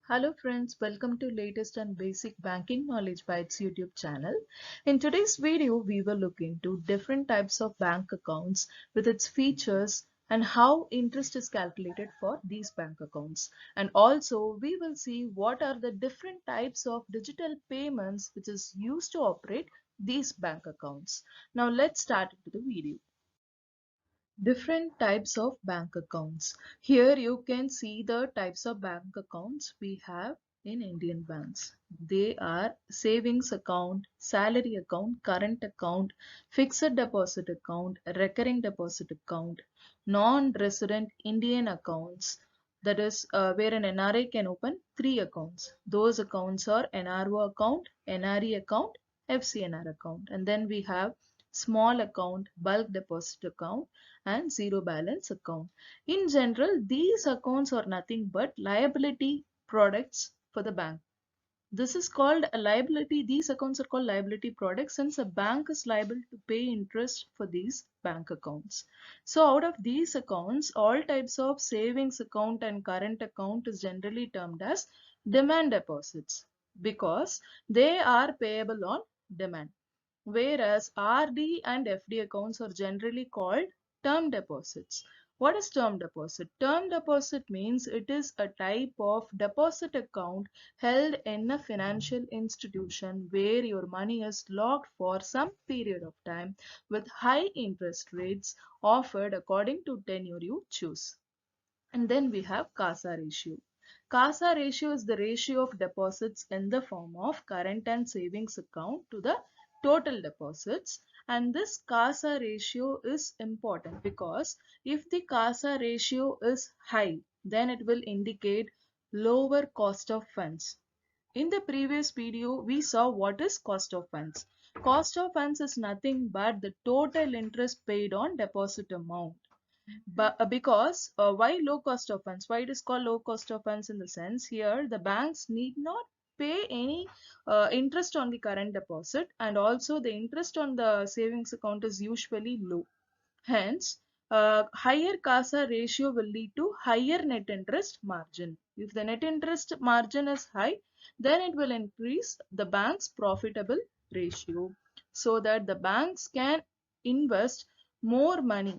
Hello friends, welcome to latest and basic banking knowledge by its YouTube channel. In today's video, we will look into different types of bank accounts with its features and how interest is calculated for these bank accounts. And also we will see what are the different types of digital payments which is used to operate these bank accounts. Now let's start into the video. Different types of bank accounts. Here you can see the types of bank accounts we have in Indian banks. They are savings account, salary account, current account, fixed deposit account, recurring deposit account, non-resident Indian accounts. That is where an NRA can open three accounts. Those accounts are NRO account, NRE account, FCNR account. And then we have small account, bulk deposit account and zero balance account. In general, these accounts are nothing but liability products for the bank. This is called a liability. These accounts are called liability products since a bank is liable to pay interest for these bank accounts. So out of these accounts, all types of savings account and current account is generally termed as demand deposits because they are payable on demand, whereas RD and FD accounts are generally called term deposits. What is term deposit? Term deposit means it is a type of deposit account held in a financial institution where your money is locked for some period of time with high interest rates offered according to tenure you choose. And then we have CASA ratio. CASA ratio is the ratio of deposits in the form of current and savings account to the total deposits. And this CASA ratio is important because if the CASA ratio is high, then it will indicate lower cost of funds. In the previous video, we saw what is cost of funds. Cost of funds is nothing but the total interest paid on deposit amount. But because why low cost of funds? Why it is called low cost of funds? In the sense here the banks need not pay any interest on the current deposit, and also the interest on the savings account is usually low. Hence, higher CASA ratio will lead to higher net interest margin. If the net interest margin is high, then it will increase the bank's profitable ratio so that the banks can invest more money,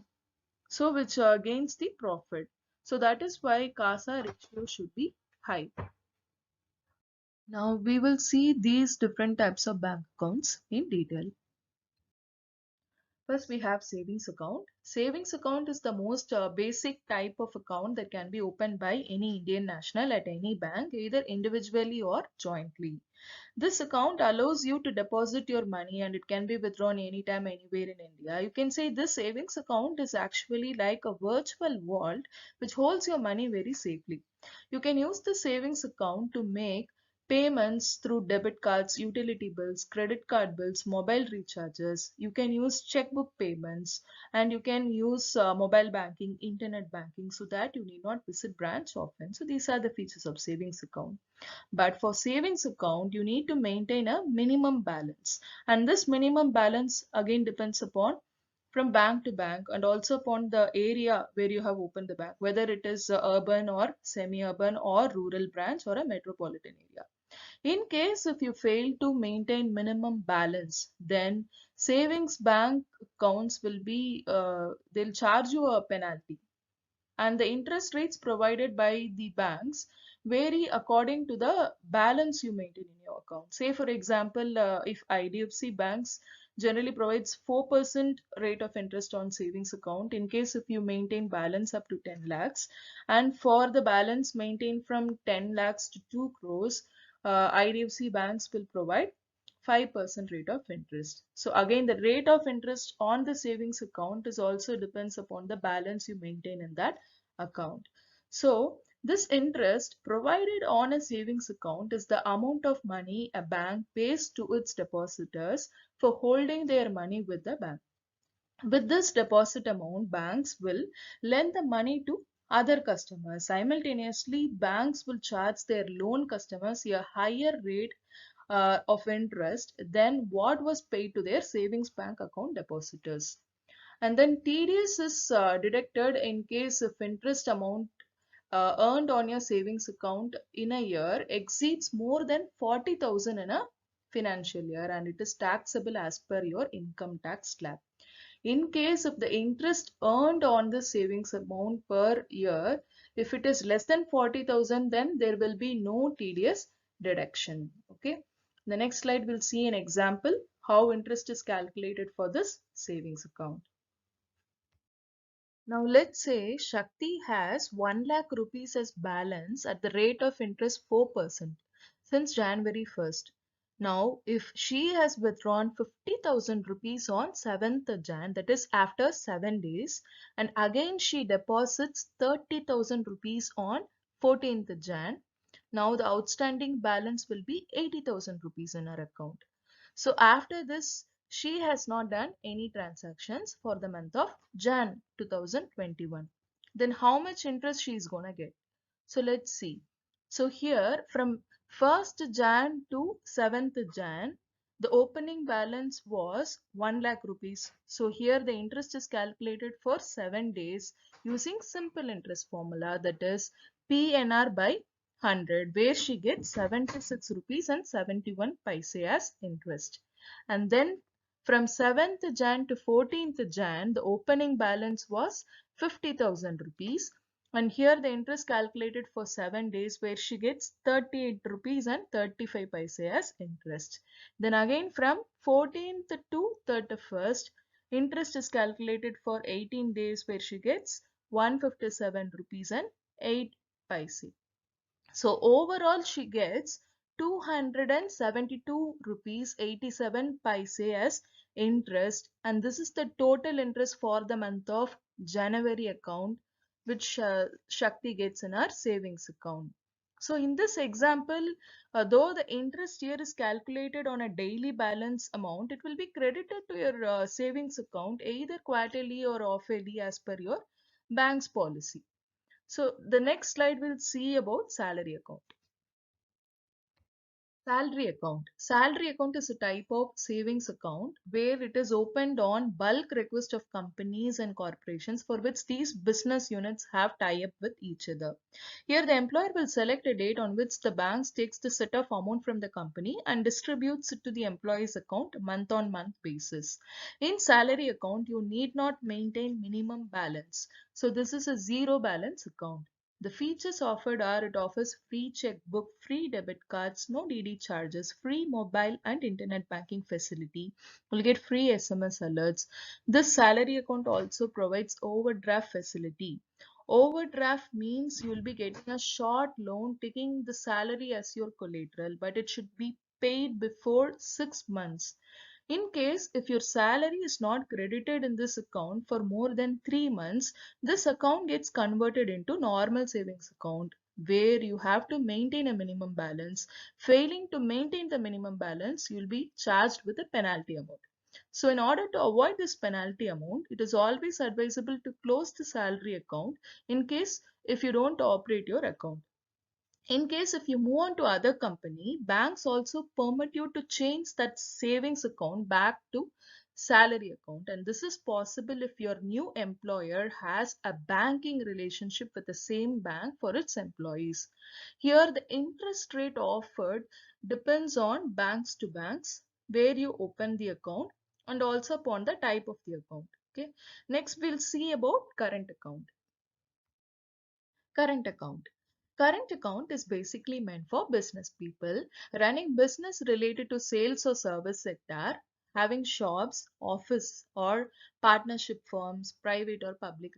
so which gains the profit. So that is why CASA ratio should be high. Now we will see these different types of bank accounts in detail. First, we have savings account. Savings account is the most basic type of account that can be opened by any Indian national at any bank, either individually or jointly. This account allows you to deposit your money and it can be withdrawn anytime, anywhere in India. You can say this savings account is actually like a virtual vault which holds your money very safely. You can use the savings account to make payments through debit cards, utility bills, credit card bills, mobile recharges. You can use checkbook payments and you can use mobile banking, internet banking, so that you need not visit branch often. So these are the features of savings account. But for savings account, you need to maintain a minimum balance. And this minimum balance again depends upon from bank to bank and also upon the area where you have opened the bank, whether it is urban or semi-urban or rural branch or a metropolitan area. In case if you fail to maintain minimum balance, then savings bank accounts will be, they'll charge you a penalty. And the interest rates provided by the banks vary according to the balance you maintain in your account. Say for example, if IDFC banks generally provides 4% rate of interest on savings account in case if you maintain balance up to 10 lakhs, and for the balance maintained from 10 lakhs to 2 crores, IDFC banks will provide 5% rate of interest. So again, the rate of interest on the savings account is also depends upon the balance you maintain in that account. So this interest provided on a savings account is the amount of money a bank pays to its depositors for holding their money with the bank. With this deposit amount, banks will lend the money to other customers. Simultaneously, banks will charge their loan customers a higher rate of interest than what was paid to their savings bank account depositors. And then TDS is deducted in case if interest amount earned on your savings account in a year exceeds more than 40,000 in a financial year, and it is taxable as per your income tax slab. In case of the interest earned on the savings amount per year, if it is less than 40,000, then there will be no TDS deduction. Okay. The next slide will see an example how interest is calculated for this savings account. Now let's say Shakti has 1 lakh rupees as balance at the rate of interest 4% since January 1st. Now if she has withdrawn 50,000 rupees on 7th Jan, that is after 7 days, and again she deposits 30,000 rupees on 14th Jan, now the outstanding balance will be 80,000 rupees in her account. So after this, she has not done any transactions for the month of Jan 2021. Then how much interest she is gonna get? So let's see. So here from 1st Jan to 7th Jan, the opening balance was 1 lakh rupees. So here the interest is calculated for 7 days using simple interest formula, that is PNR by 100, where she gets 76 rupees and 71 paise as interest. And then from 7th Jan to 14th Jan, the opening balance was 50,000 rupees. And here the interest calculated for 7 days, where she gets 38 rupees and 35 paise as interest. Then again from 14th to 31st, interest is calculated for 18 days, where she gets 157 rupees and 8 paise. So overall she gets 272 rupees 87 paise as interest, and this is the total interest for the month of January account, which Shakti gets in her savings account. So in this example, though the interest here is calculated on a daily balance amount, it will be credited to your savings account either quarterly or half-yearly as per your bank's policy. So the next slide will see about salary account. Salary account. Salary account is a type of savings account where it is opened on bulk request of companies and corporations for which these business units have tie-up with each other. Here the employer will select a date on which the bank takes the set of amount from the company and distributes it to the employee's account month on month basis. In salary account, you need not maintain minimum balance. So this is a zero balance account. The features offered are: it offers free checkbook, free debit cards, no DD charges, free mobile and internet banking facility. You'll get free SMS alerts. This salary account also provides overdraft facility. Overdraft means you'll be getting a short loan taking the salary as your collateral, but it should be paid before 6 months. In case if your salary is not credited in this account for more than 3 months, this account gets converted into normal savings account where you have to maintain a minimum balance. Failing to maintain the minimum balance, you will be charged with a penalty amount. So in order to avoid this penalty amount, it is always advisable to close the salary account in case if you don't operate your account. In case if you move on to other company, banks also permit you to change that savings account back to salary account, and this is possible if your new employer has a banking relationship with the same bank for its employees. Here the interest rate offered depends on banks to banks where you open the account and also upon the type of the account. Okay. Next we'll see about current account. Current account. Current account is basically meant for business people running business related to sales or service sector, having shops, office or partnership firms, private or public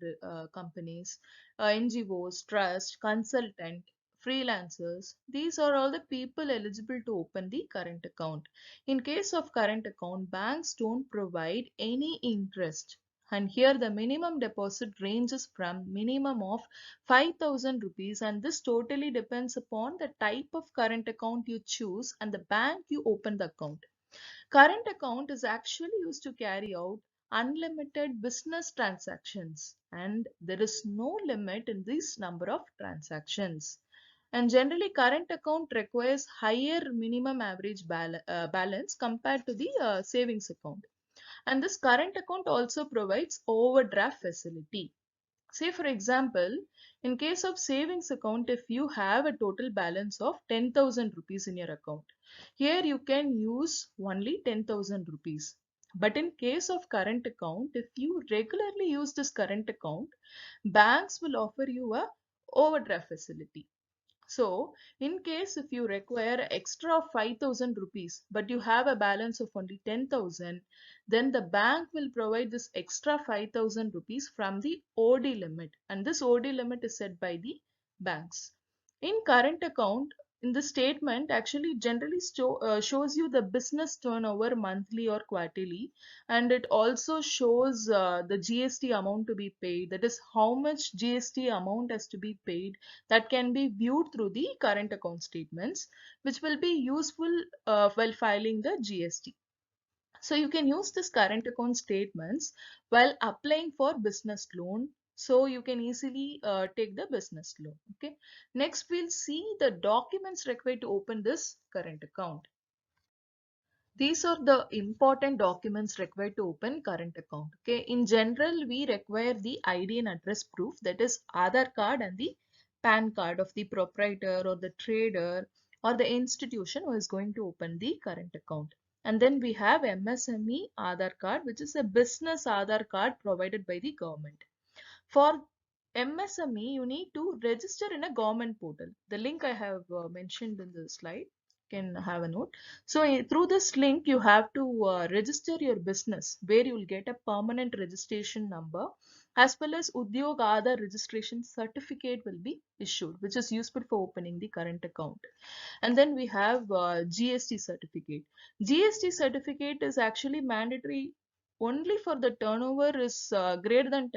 companies, NGOs, trust, consultant, freelancers. These are all the people eligible to open the current account. In case of current account, banks don't provide any interest, and here the minimum deposit ranges from minimum of 5,000 rupees, and this totally depends upon the type of current account you choose and the bank you open the account. Current account is actually used to carry out unlimited business transactions, and there is no limit in this number of transactions. And generally current account requires higher minimum average balance compared to the savings account. And this current account also provides overdraft facility. Say for example, in case of savings account, if you have a total balance of 10,000 rupees in your account, here you can use only 10,000 rupees. But in case of current account, if you regularly use this current account, banks will offer you a overdraft facility. So, in case if you require extra of 5,000 rupees, but you have a balance of only 10,000, then the bank will provide this extra 5,000 rupees from the OD limit. And this OD limit is set by the banks. In current account, in the statement actually generally shows you the business turnover monthly or quarterly, and it also shows the GST amount to be paid, that is how much GST amount has to be paid, that can be viewed through the current account statements, which will be useful while filing the GST. So you can use this current account statements while applying for business loan. So you can easily take the business loan. Okay. Next, we'll see the documents required to open this current account. These are the important documents required to open current account. Okay. In general, we require the ID and address proof, that is Aadhaar card and the PAN card of the proprietor or the trader or the institution who is going to open the current account. And then we have MSME Aadhaar card, which is a business Aadhaar card provided by the government. For MSME, you need to register in a government portal. The link I have mentioned in the slide, can have a note. So through this link, you have to register your business, where you will get a permanent registration number, as well as Udyog Aadhaar registration certificate will be issued, which is useful for opening the current account. And then we have GST certificate. GST certificate is actually mandatory only for the turnover is greater than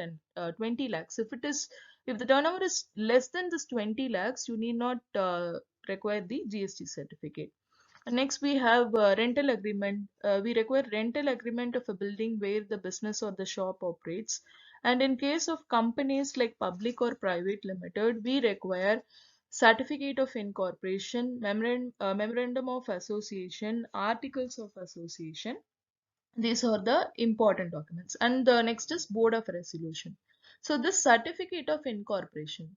20 lakhs. If the turnover is less than this 20 lakhs, you need not require the GST certificate. And next, we have rental agreement. We require rental agreement of a building where the business or the shop operates. And in case of companies like public or private limited, we require certificate of incorporation, memorandum of association, articles of association. These are the important documents. And the next is board of resolution. So this certificate of incorporation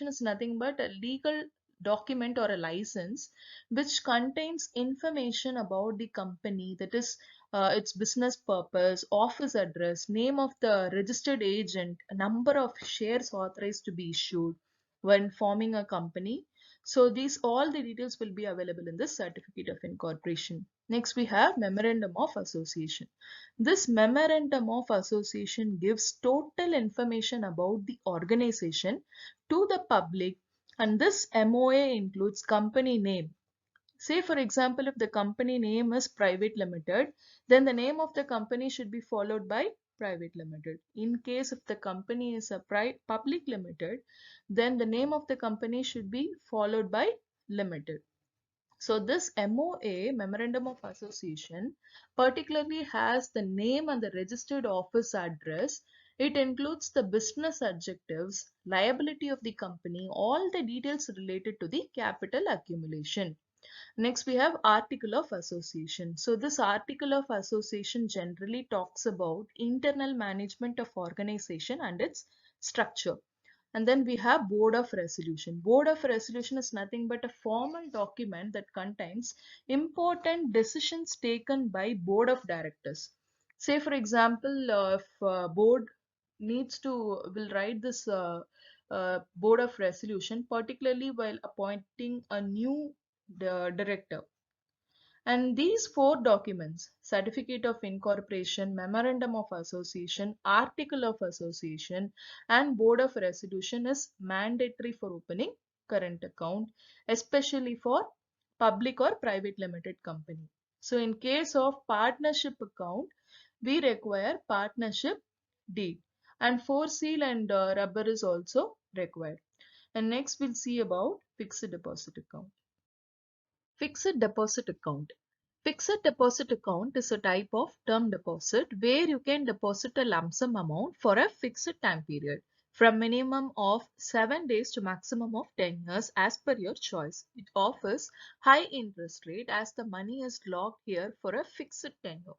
is nothing but a legal document or a license which contains information about the company, that is its business purpose, office address, name of the registered agent, number of shares authorized to be issued when forming a company. So these all the details will be available in this certificate of incorporation. Next, we have memorandum of association. This memorandum of association gives total information about the organization to the public, and this MOA includes company name. Say for example, if the company name is private limited, then the name of the company should be followed by private limited. In case if the company is a public limited, then the name of the company should be followed by limited. So this MOA, Memorandum of Association, particularly has the name and the registered office address. It includes the business objectives, liability of the company, all the details related to the capital accumulation. Next, we have Article of Association. So this Article of Association generally talks about internal management of organization and its structure. And then we have Board of Resolution. Board of Resolution is nothing but a formal document that contains important decisions taken by Board of Directors. Say for example, if board needs to will write this Board of Resolution, particularly while appointing a new director. And these four documents, Certificate of Incorporation, Memorandum of Association, Article of Association, and Board of Resolution is mandatory for opening current account, especially for public or private limited company. So in case of partnership account, we require partnership deed, and for seal and rubber is also required. And next we'll see about fixed deposit account. Fixed deposit account. Fixed deposit account is a type of term deposit where you can deposit a lump sum amount for a fixed time period, from minimum of 7 days to maximum of 10 years as per your choice. It offers high interest rate as the money is locked here for a fixed tenure.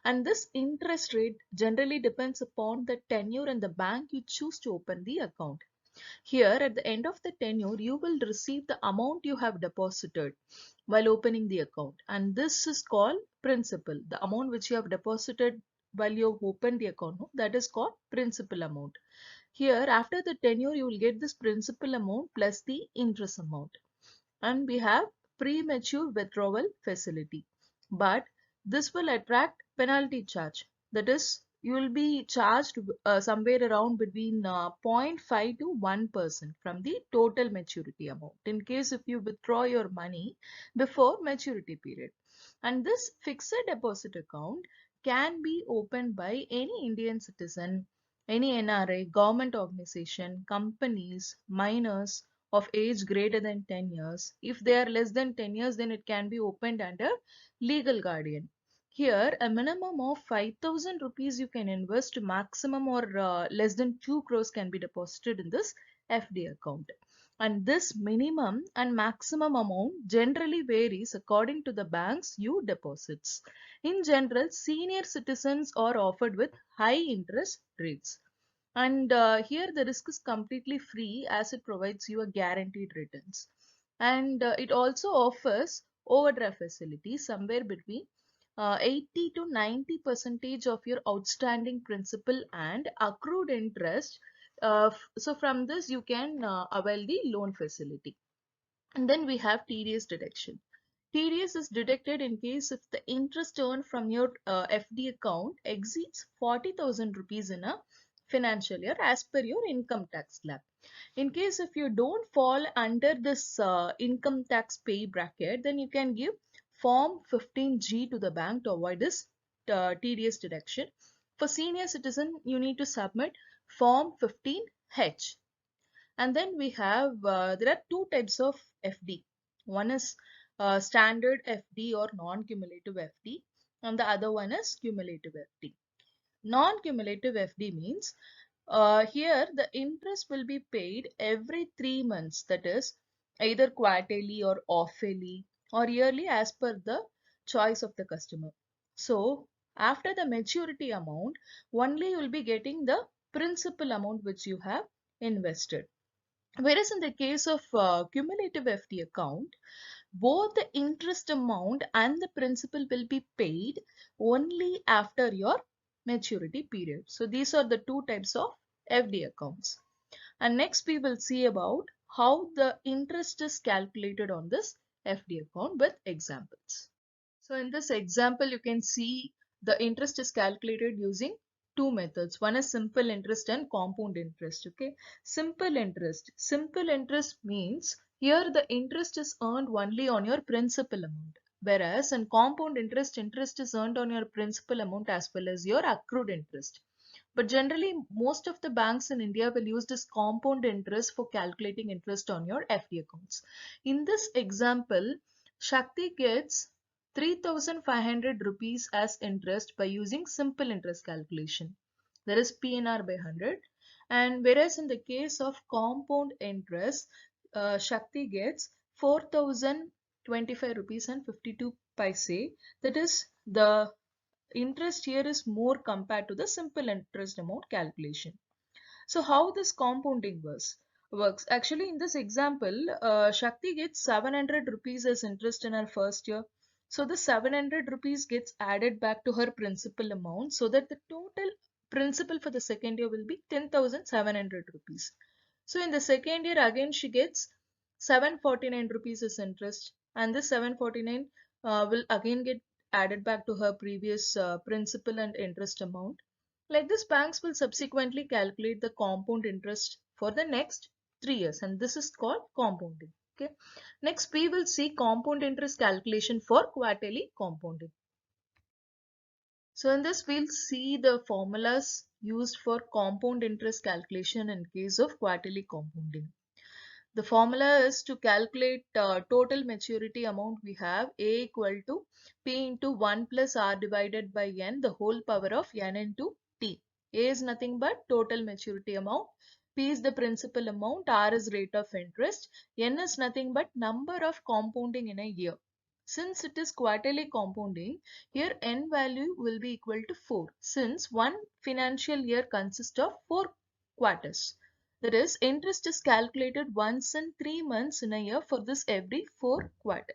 And this interest rate generally depends upon the tenure and the bank you choose to open the account. Here, at the end of the tenure, you will receive the amount you have deposited while opening the account. And this is called principal. The amount which you have deposited while you have opened the account, no? That is called principal amount. Here, after the tenure, you will get this principal amount plus the interest amount. And we have premature withdrawal facility. But this will attract penalty charge. That is, you will be charged somewhere around between 0.5 to 1% from the total maturity amount in case if you withdraw your money before maturity period. And this fixed deposit account can be opened by any Indian citizen, any NRA, government organization, companies, minors of age greater than 10 years. If they are less than 10 years, then it can be opened under legal guardian. Here, a minimum of 5,000 rupees you can invest to maximum or less than 2 crores can be deposited in this FD account. And this minimum and maximum amount generally varies according to the bank's you deposits. In general, senior citizens are offered with high interest rates. And here the risk is completely free as it provides you a guaranteed returns. And it also offers overdraft facility somewhere between 80 to 90 percentage of your outstanding principal and accrued interest. So from this you can avail the loan facility. And then we have TDS deduction. TDS is deducted in case if the interest earned from your FD account exceeds 40,000 rupees in a financial year as per your income tax slab. In case if you don't fall under this income tax pay bracket, then you can give Form 15G to the bank to avoid this TDS deduction. For senior citizen, you need to submit Form 15H. And then we have, there are two types of FD. One is standard FD or non-cumulative FD, and the other one is cumulative FD. Non-cumulative FD means here the interest will be paid every 3 months, that is either quarterly or half-yearly or yearly as per the choice of the customer. So after the maturity amount, only you will be getting the principal amount which you have invested. Whereas in the case of cumulative FD account, both the interest amount and the principal will be paid only after your maturity period. So these are the two types of FD accounts. And next we will see about how the interest is calculated on this FD account with examples. So in this example, you can see the interest is calculated using two methods. One is simple interest and compound interest. Okay, simple interest. Simple interest means here the interest is earned only on your principal amount. Whereas in compound interest, interest is earned on your principal amount as well as your accrued interest. But generally, most of the banks in India will use this compound interest for calculating interest on your FD accounts. In this example, Shakti gets 3,500 rupees as interest by using simple interest calculation. There is PNR by 100. And whereas in the case of compound interest, Shakti gets 4,025 rupees and 52 paise. That is, the interest here is more compared to the simple interest amount calculation. So how this compounding works? Actually, in this example, Shakti gets 700 rupees as interest in her first year. So the 700 rupees gets added back to her principal amount so that the total principal for the second year will be 10,700 rupees. So in the second year again she gets 749 rupees as interest, and this 749 will again get added back to her previous principal and interest amount. Like this, banks will subsequently calculate the compound interest for the next 3 years, and this is called compounding. Okay. Next, we will see compound interest calculation for quarterly compounding. So in this, we'll see the formulas used for compound interest calculation in case of quarterly compounding. The formula is to calculate total maturity amount. We have A equal to P into 1 plus R divided by N, the whole power of N into T. A is nothing but total maturity amount. P is the principal amount. R is rate of interest. N is nothing but number of compounding in a year. Since it is quarterly compounding, here n value will be equal to 4 since one financial year consists of 4 quarters. That is, interest is calculated once in 3 months in a year for this every 4 quarter.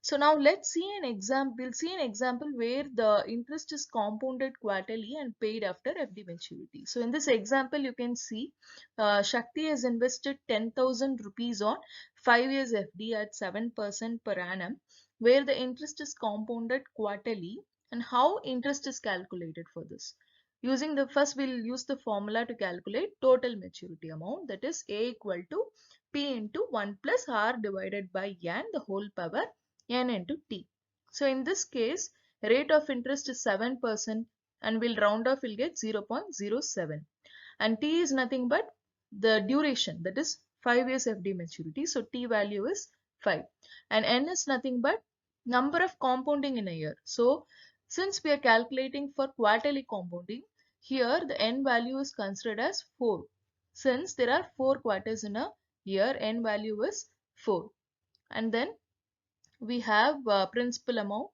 So now let's see an example. We'll see an example where the interest is compounded quarterly and paid after FD maturity. So in this example, you can see Shakti has invested 10,000 rupees on 5 years FD at 7% per annum, where the interest is compounded quarterly. And how interest is calculated for this? Using the first, we'll use the formula to calculate total maturity amount, that is A equal to P into 1 plus R divided by N the whole power n into t. So in this case, rate of interest is 7% and we'll round off, we'll get 0.07. And t is nothing but the duration, that is 5 years FD maturity. So t value is 5. And n is nothing but number of compounding in a year. So since we are calculating for quarterly compounding, here the n value is considered as 4. Since there are 4 quarters in a year, n value is 4. And then we have principal amount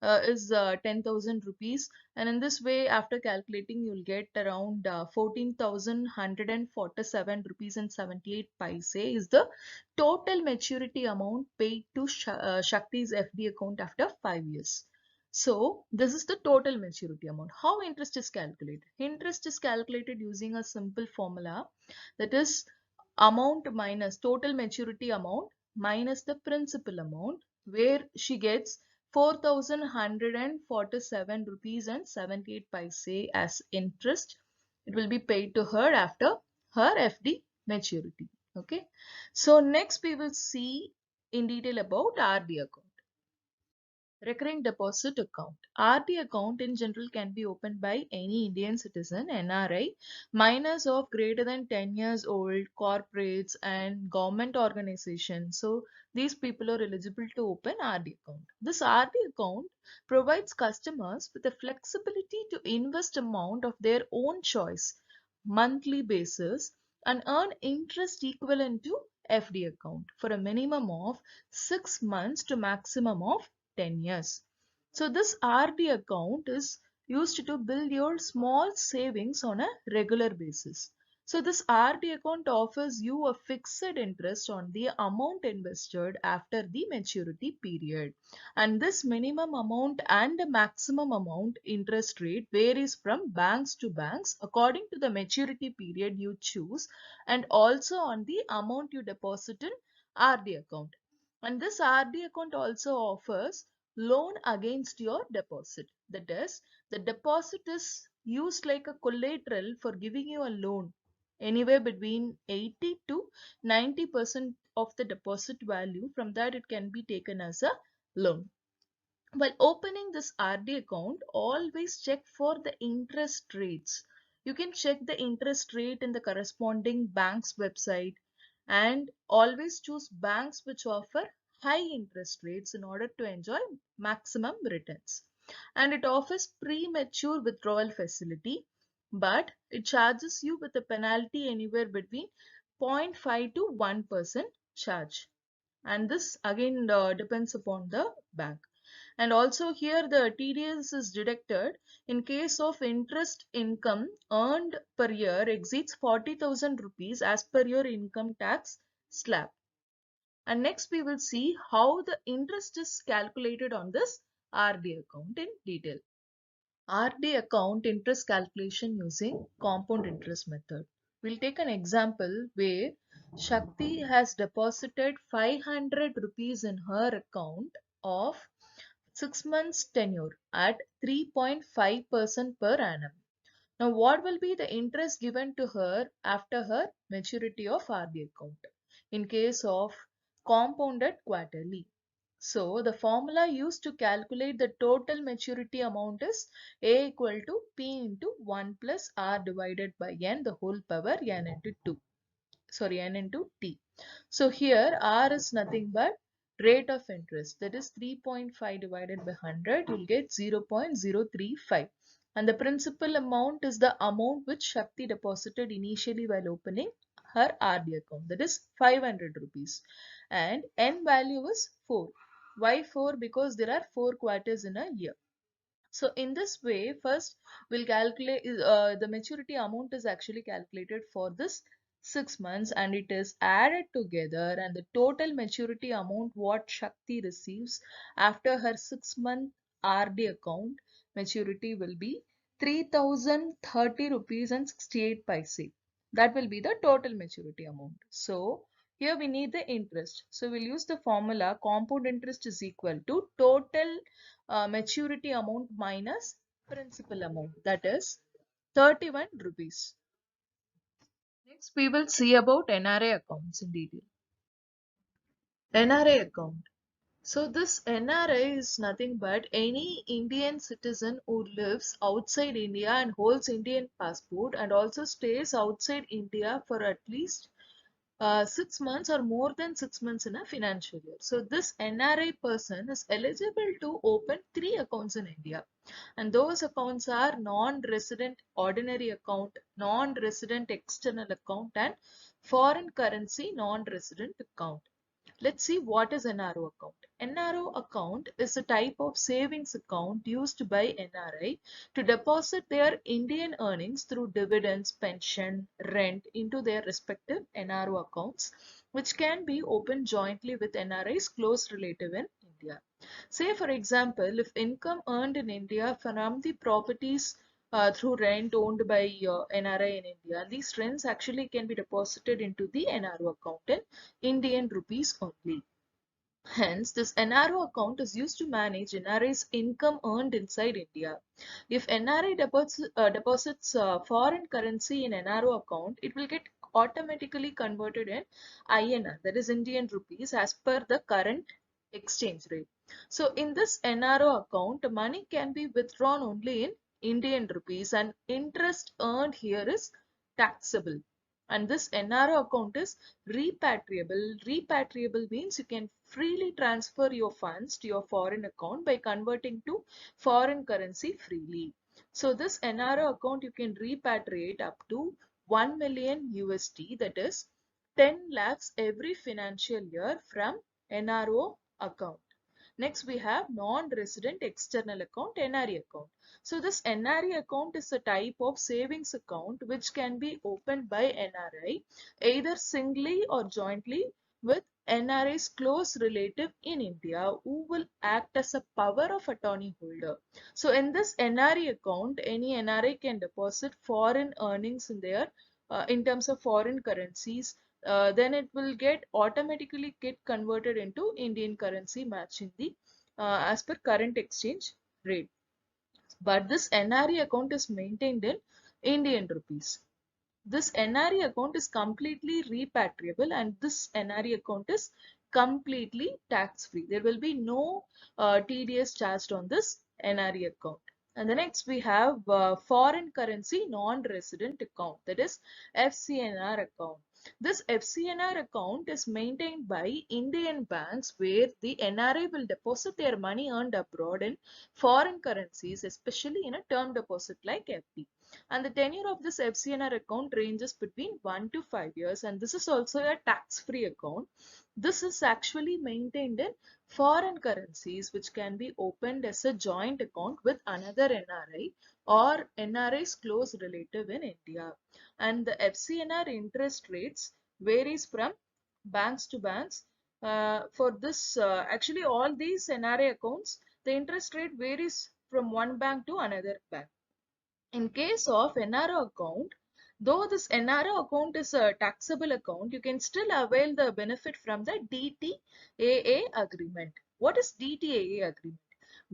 is 10,000 rupees, and in this way after calculating you'll get around 14,147 rupees and 78 paise is the total maturity amount paid to Shakti's FD account after 5 years. So this is the total maturity amount. How interest is calculated? Interest is calculated using a simple formula, that is amount minus total maturity amount minus the principal amount, where she gets 4,147 rupees and 78 paise as interest. It will be paid to her after her FD maturity. Okay. So next we will see in detail about RD account. Recurring deposit account. RD account in general can be opened by any Indian citizen, NRI, minors of greater than 10 years old, corporates and government organizations. So these people are eligible to open RD account. This RD account provides customers with the flexibility to invest amount of their own choice, monthly basis, and earn interest equivalent to FD account for a minimum of 6 months to maximum of 10 years. So this RD account is used to build your small savings on a regular basis. So this RD account offers you a fixed interest on the amount invested after the maturity period. And this minimum amount and the maximum amount interest rate varies from banks to banks according to the maturity period you choose and also on the amount you deposit in RD account. And this RD account also offers loan against your deposit. That is, the deposit is used like a collateral for giving you a loan anywhere between 80 to 90% of the deposit value. From that it can be taken as a loan. While opening this RD account, always check for the interest rates. You can check the interest rate in the corresponding bank's website and always choose banks which offer high interest rates in order to enjoy maximum returns. And it offers premature withdrawal facility, but it charges you with a penalty anywhere between 0.5 to 1% charge. And this again depends upon the bank. And also here the TDS is deducted in case of interest income earned per year exceeds 40,000 rupees as per your income tax slab. And next we will see how the interest is calculated on this RD account in detail. RD account interest calculation using compound interest method. We'll take an example where Shakti has deposited 500 rupees in her account of 6 months tenure at 3.5% per annum. Now, what will be the interest given to her after her maturity of RD account in case of compounded quarterly? So, the formula used to calculate the total maturity amount is A equal to P into 1 plus R divided by N the whole power N into 2. Sorry, N into T. So, here R is nothing but rate of interest, that is 3.5 divided by 100, you'll get 0.035. And the principal amount is the amount which Shakti deposited initially while opening her RD account, that is 500 rupees. And N value is 4. Why 4? Because there are 4 quarters in a year. So in this way, first we'll calculate the maturity amount is actually calculated for this 6 months and it is added together, and the total maturity amount what Shakti receives after her 6-month RD account maturity will be 3030 rupees and 68 paise. That will be the total maturity amount. So here we need the interest. So we'll use the formula compound interest is equal to total maturity amount minus principal amount, that is 31 rupees. Next we will see about NRI accounts in detail. NRI account. So this NRI is nothing but any Indian citizen who lives outside India and holds Indian passport and also stays outside India for at least 6 months or more than 6 months in a financial year. So this NRI person is eligible to open 3 accounts in India. And those accounts are non-resident ordinary account, non-resident external account, and foreign currency non-resident account. Let's see what is NRO account. NRO account is a type of savings account used by NRI to deposit their Indian earnings through dividends, pension, rent into their respective NRO accounts, which can be opened jointly with NRI's close relative in India. Say, for example, if income earned in India from the properties through rent owned by NRI in India, these rents actually can be deposited into the NRO account in Indian rupees only. Hence, this NRO account is used to manage NRI's income earned inside India. If NRI deposits foreign currency in NRO account, it will get automatically converted in INR, that is Indian rupees, as per the current exchange rate. So, in this NRO account, money can be withdrawn only in Indian rupees and interest earned here is taxable. And this NRO account is repatriable. Repatriable means you can freely transfer your funds to your foreign account by converting to foreign currency freely. So this NRO account you can repatriate up to 1 million USD, that is 10 lakhs every financial year from NRO account. Next, we have non-resident external account, NRE account. So this NRE account is a type of savings account which can be opened by NRI either singly or jointly with NRI's close relative in India who will act as a power of attorney holder. So in this NRE account, any NRI can deposit foreign earnings in there in terms of foreign currencies, then it will get automatically get converted into Indian currency matching the as per current exchange rate. But this NRE account is maintained in Indian rupees. This NRE account is completely repatriable and this NRE account is completely tax free. There will be no TDS charged on this NRE account. And the next we have foreign currency non-resident account, that is FCNR account. This FCNR account is maintained by Indian banks where the NRI will deposit their money earned abroad in foreign currencies, especially in a term deposit like FD. And the tenure of this FCNR account ranges between 1 to 5 years, and this is also a tax-free account. This is actually maintained in foreign currencies which can be opened as a joint account with another NRI or NRI's close relative in India. And the FCNR interest rates varies from banks to banks. For this, actually all these NRI accounts, the interest rate varies from one bank to another bank. In case of NRO account, though this NRO account is a taxable account, you can still avail the benefit from the DTAA agreement. What is DTAA agreement?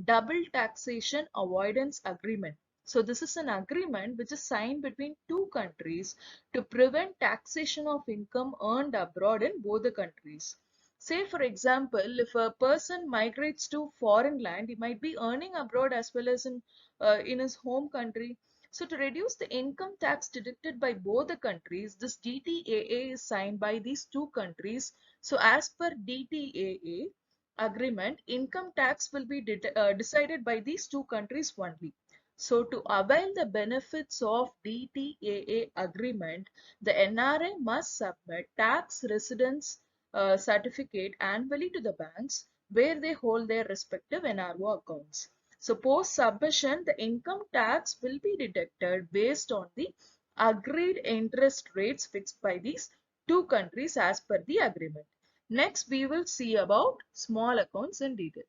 Double Taxation Avoidance Agreement. So this is an agreement which is signed between two countries to prevent taxation of income earned abroad in both the countries. Say for example, if a person migrates to foreign land, he might be earning abroad as well as in his home country. So to reduce the income tax deducted by both the countries, this DTAA is signed by these two countries. So as per DTAA agreement, income tax will be decided by these two countries only. So to avail the benefits of DTAA agreement, the NRI must submit tax residence certificate annually to the banks where they hold their respective NRO accounts. So post submission, the income tax will be deducted based on the agreed interest rates fixed by these two countries as per the agreement. Next, we will see about small accounts in detail.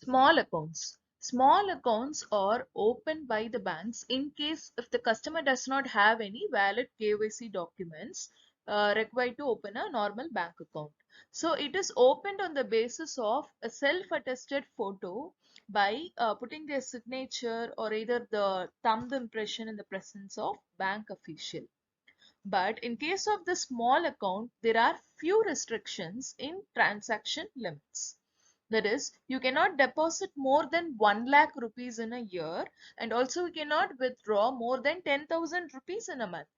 Small accounts. Small accounts are opened by the banks in case if the customer does not have any valid KYC documents required to open a normal bank account. So it is opened on the basis of a self-attested photo by putting their signature or either the thumb impression in the presence of bank official. But in case of the small account, there are few restrictions in transaction limits. That is, you cannot deposit more than 1 lakh rupees in a year, and also you cannot withdraw more than 10,000 rupees in a month.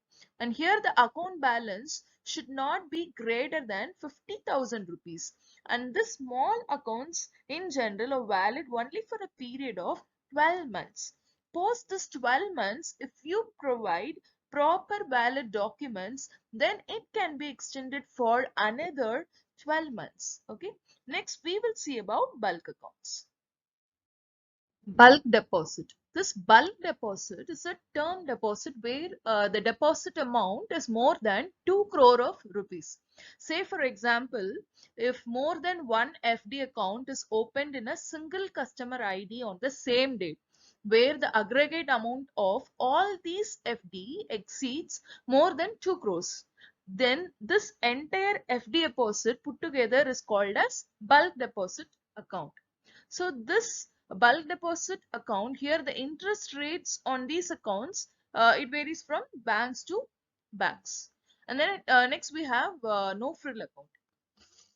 And here the account balance should not be greater than 50,000 rupees. And the small accounts in general are valid only for a period of 12 months. Post this 12 months, if you provide proper valid documents, then it can be extended for another 12 months. Okay. Next, we will see about bulk accounts. Bulk deposit. This bulk deposit is a term deposit where the deposit amount is more than 2 crore of rupees. Say for example, if more than one FD account is opened in a single customer ID on the same date, where the aggregate amount of all these FD exceeds more than 2 crores, then this entire FD deposit put together is called as bulk deposit account. So this bulk deposit account, here the interest rates on these accounts, it varies from banks to banks. And then next we have no frill account.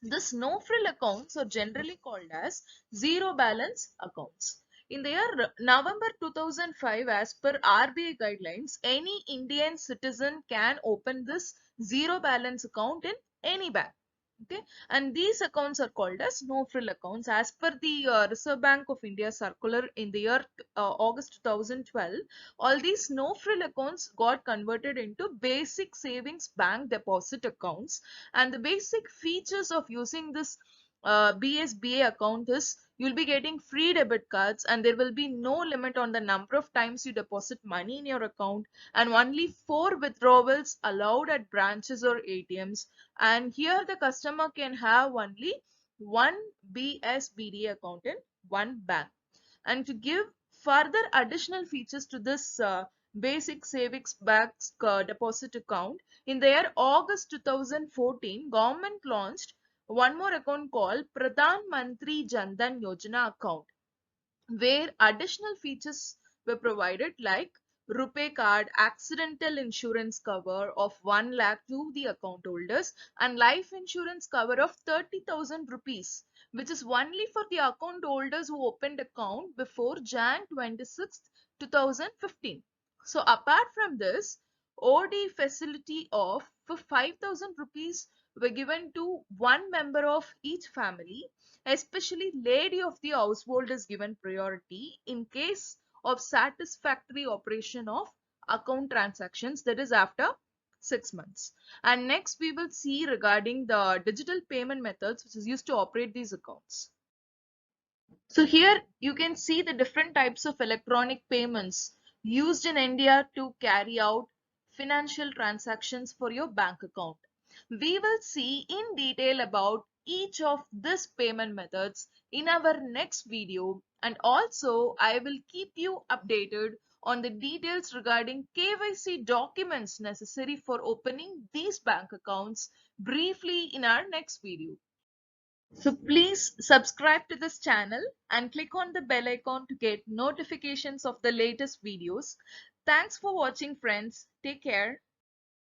This no frill accounts are generally called as zero balance accounts. In the year November 2005, as per RBI guidelines, any Indian citizen can open this zero balance account in any bank. Okay, and these accounts are called as no frill accounts as per the Reserve Bank of India circular in the year August 2012. All these no frill accounts got converted into basic savings bank deposit accounts, and the basic features of using this BSBA account is you'll be getting free debit cards, and there will be no limit on the number of times you deposit money in your account, and only 4 withdrawals allowed at branches or ATMs. And here the customer can have only one BSBD account in one bank. And to give further additional features to this basic savings bank deposit account, in the year August 2014, government launched one more account called Pradhan Mantri Jandan Yojana account, where additional features were provided like RuPay card, accidental insurance cover of 1 lakh to the account holders, and life insurance cover of 30,000 rupees, which is only for the account holders who opened account before Jan 26th, 2015. So apart from this, OD facility of for 5,000 rupees were given to one member of each family. Especially lady of the household is given priority in case of satisfactory operation of account transactions, that is after 6 months. And next we will see regarding the digital payment methods which is used to operate these accounts. So here you can see the different types of electronic payments used in India to carry out financial transactions for your bank account. We will see in detail about each of these payment methods in our next video, and also I will keep you updated on the details regarding KYC documents necessary for opening these bank accounts briefly in our next video. So please subscribe to this channel and click on the bell icon to get notifications of the latest videos. Thanks for watching, friends. Take care.